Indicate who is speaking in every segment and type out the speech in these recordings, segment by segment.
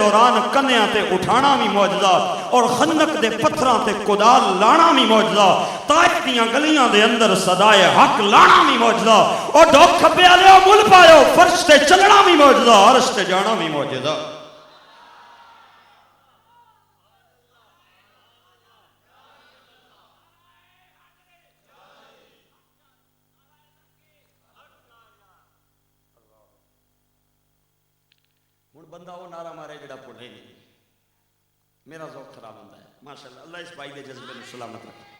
Speaker 1: دوران کنیاں تے اٹھانا بھی معجزہ اور خندق دے پتھراں تے کدال لانا بھی معجزہ طائف دیاں گلیاں دے اندر صدائے حق لانا بھی معجزہ اور ڈوک کھپے آلے مل پایو فرش تے چلنا بھی معجزہ عرش تے جانا بھی معجزہ بندہ وہ نعرہ مارے جڑا پڑھے نہیں میرا ذوق خراب ہوتا ہے ماشاءاللہ اللہ اس بھائی دے جذبے میں سلامت رکھے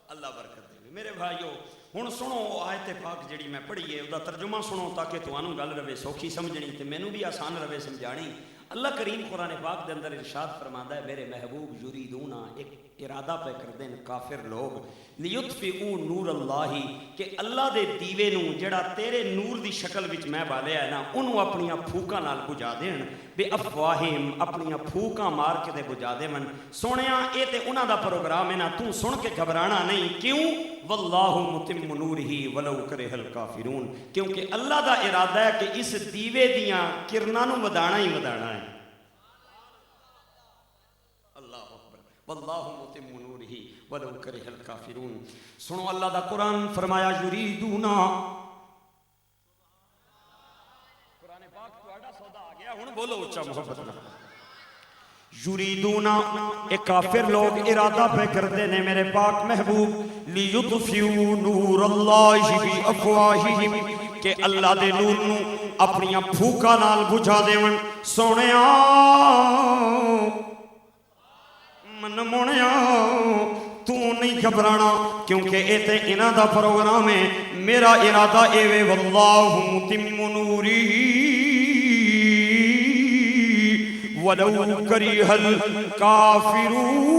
Speaker 1: اللہ برکت دے میرے بھائیو ہن سنو آیت پاک جڑی میں پڑھی ہے دا ترجمہ سنو تاکہ تانوں گل رہے سوکھی سمجھنی تے مینوں بھی آسان رہے سمجھانی اللہ کریم قرآن پاک دے اندر ارشاد فرماندا ہے میرے محبوب یریدون ایک ارادہ پہ کر دین کافر لوگ لیطفئوا نور اللہ کہ اللہ دے دیوے نو جڑا تیرے نور دی شکل وچ میں بالیا ہے نا انہوں اپنیاں پھوکاں نال بجھا دین بے افواہم اپنیاں پھوکاں مار کے دے بجھا دے من سونیاں اے تے انہاں دا پروگرام ہے نا تو سن کے گھبرانا نہیں کیوں واللہ متم نورہ ولو کرہ الکافرون کیونکہ اللہ دا ارادہ ہے کہ اس دیوے دیاں کرناں نو ودانا ہی ودانا ہے اللہ اکبر واللہ متم نورہ ولو کرہ الکافرون سنو اللہ دا قرآن فرمایا یریدون قرآن پاک تہاڈا سودا آ گیا ہن بولو اچا محبت نال یریدون ایک کافر لوگ ارادہ پہ کرتے نے میرے پاک محبوب لیطفئوا نور اللہ بی افواہہم کہ اللہ دے نور نو اپنیاں پھوکا نال بجھا دیون سونیا من مونیا تو نہیں گھبرانا کیونکہ اے تے انہاں دا پروگرام ہے میرا ارادہ اے وے واللہ متم نورہ ولو کرہ الکافرون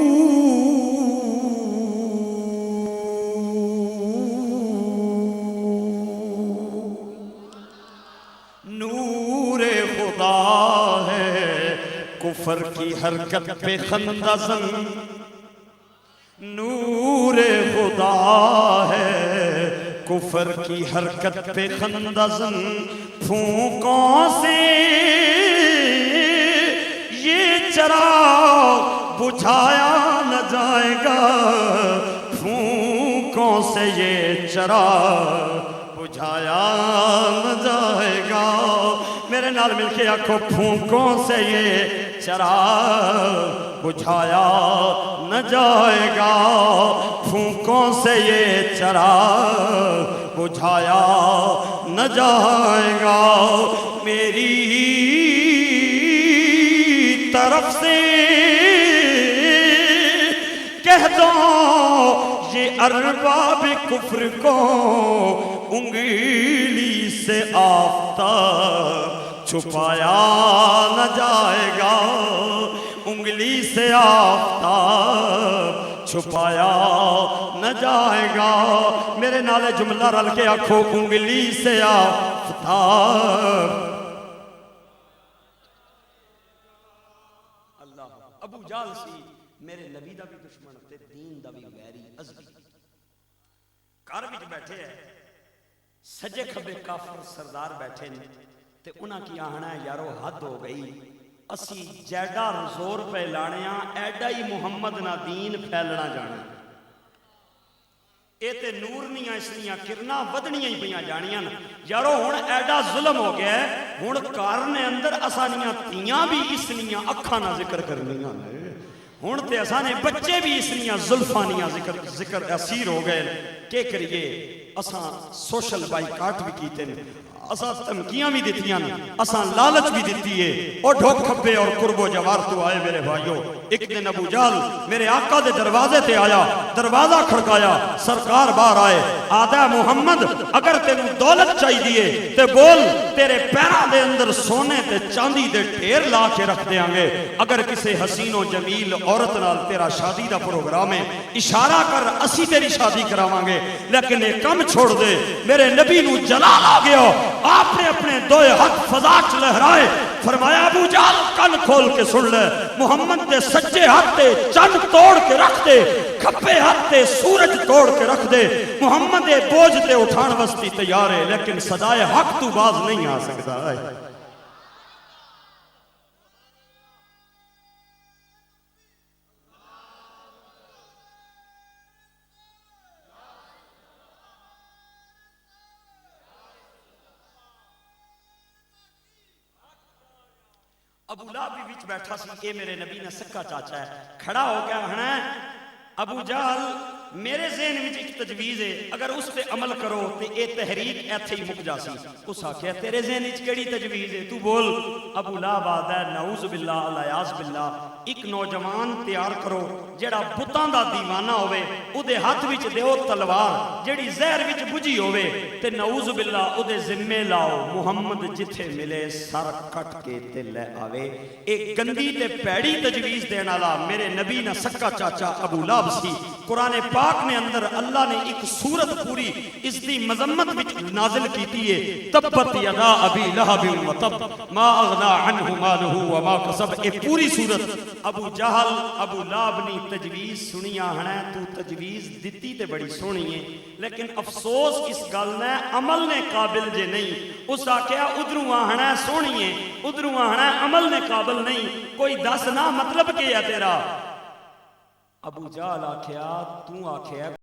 Speaker 1: نور خدا ہے کفر کی حرکت پہ خندہ زن نور خدا ہے کفر کی حرکت پہ خندہ زن پھونکوں سے یہ چراغ بجھایا نہ جائے گا پھونکوں سے یہ چراغ بجھایا نہ جائے گا میرے نال مل کے آنکھوں پھونکوں سے یہ چراغ بجھایا نہ جائے گا پھونکوں سے یہ چراغ بجھایا نہ جائے گا میری طرف سے کہہ دو یہ ارباب کفر کو انگلی سے آفتاب چھپایا نہ جائے گا انگلی سے آفتاب چھپایا نہ جائے گا میرے نالے جملہ رل کے آنکھوں انگلی سے آفتاب ابو جال سی میرے نبی دا بھی دشمن تے دین دا بھی ویری عزبی گھر وچ بیٹھے ہیں سجے کھبے کافر سردار بیٹھے نے تے انہاں کی آہنا ہے یارو حد ہو گئی اسی جیڈا زور پہ لانیاں ایڈا ہی محمد نا دین پھیلنا جانا اے تے نور نیاں اس نیاں کرنا ودنیاں ہی پیاں جانیاں یارو ہن ایڈا ظلم ہو گیا ہے ہن کارنے اندر اسانیاں تیاں بھی اس نیاں اکھاں نہ ذکر کرنیاں ہن تے اسانے بچے بھی اس نیاں زلفانیاں ذکر اسیر ہو گئے کہ کریے اساں سوشل بائیکاٹ بھی کیتے ہیں اساں دھمکیاں بھی دتیاں اساں لالچ بھی دتی ہے او ڈھوک کھپے اور قرب و جوار تو آئے میرے بھائیو ایک دن ابو جہل میرے آقا دے دروازے تے آیا دروازہ کھڑکایا سرکار باہر آئے آدھا محمد اگر تینوں دولت چاہی دیے تے بول تیرے پیراں دے اندر سونے تے چاندی دے ڈھیر لا کے رکھ دیاں گے اگر کسے حسین و جمیل عورت نال تیرا شادی دا پروگرام ہے اشارہ کر اسی تیری شادی کراواں گے لیکن یہ کم چھوڑ دے میرے نبی نو جلال آ گیا آپ نے اپنے دوئے ہاتھ فضا چ لہرائے فرمایا ابو جہل کن کھول کے سن لے محمد دے سچے ہاتھ تے چند توڑ کے رکھ دے کھپے ہاتھ تے سورج توڑ کے رکھ دے محمد دے بوجھ تے اٹھان وسطی تیار ہے لیکن صدائے حق تو باز نہیں آ سکتا ہے ابو لہب بھی وچ بیٹھا سی اے میرے نبی نے سکا چاچا ہے کھڑا ہو گیا ہنا ابو جہل میرے ذہن وچ ایک تجویز ہے اگر اس پہ عمل کرو تے اے تحریک ایتھے ہی مک جاسی اس آکھیا تیرے ذہن وچ کیڑی تجویز ہے تو بول ابو لہب آدا ہے نعوذ باللہ الیاذ باللہ ایک نوجوان تیار کرو جڑا بتاں دا دیوانہ ہوے او دے ہاتھ وچ دیو تلوار جڑی زہر وچ بجھی ہوے تے نعوذ باللہ او دے ذمے لاؤ محمد جتھے ملے سر کٹ کے تے لے آوے ایک گندی تے پیڑی تجویز دین والا میرے نبی نہ سکا چاچا ابو لہب سی قرآن پاک نے اندر اللہ نے ایک سورت پوری اس دی مذمت وچ نازل کیتی ہے تبت یدا ابی لہب و تب ما اغنا عنہ مالہ وما کسب اے پوری سورت ابو جہل ابو لہب نے تجویز سنیا ہنا تو تجویز دتی تے بڑی سونی ہے لیکن افسوس اس گل نے عمل نے قابل جے نہیں اس آکھیا ادھروں آہنا سونی ہے ادھروں آہنا عمل نے قابل نہیں کوئی دس نہ مطلب کیا تیرا ابو جہل آکھیا تو آکھیا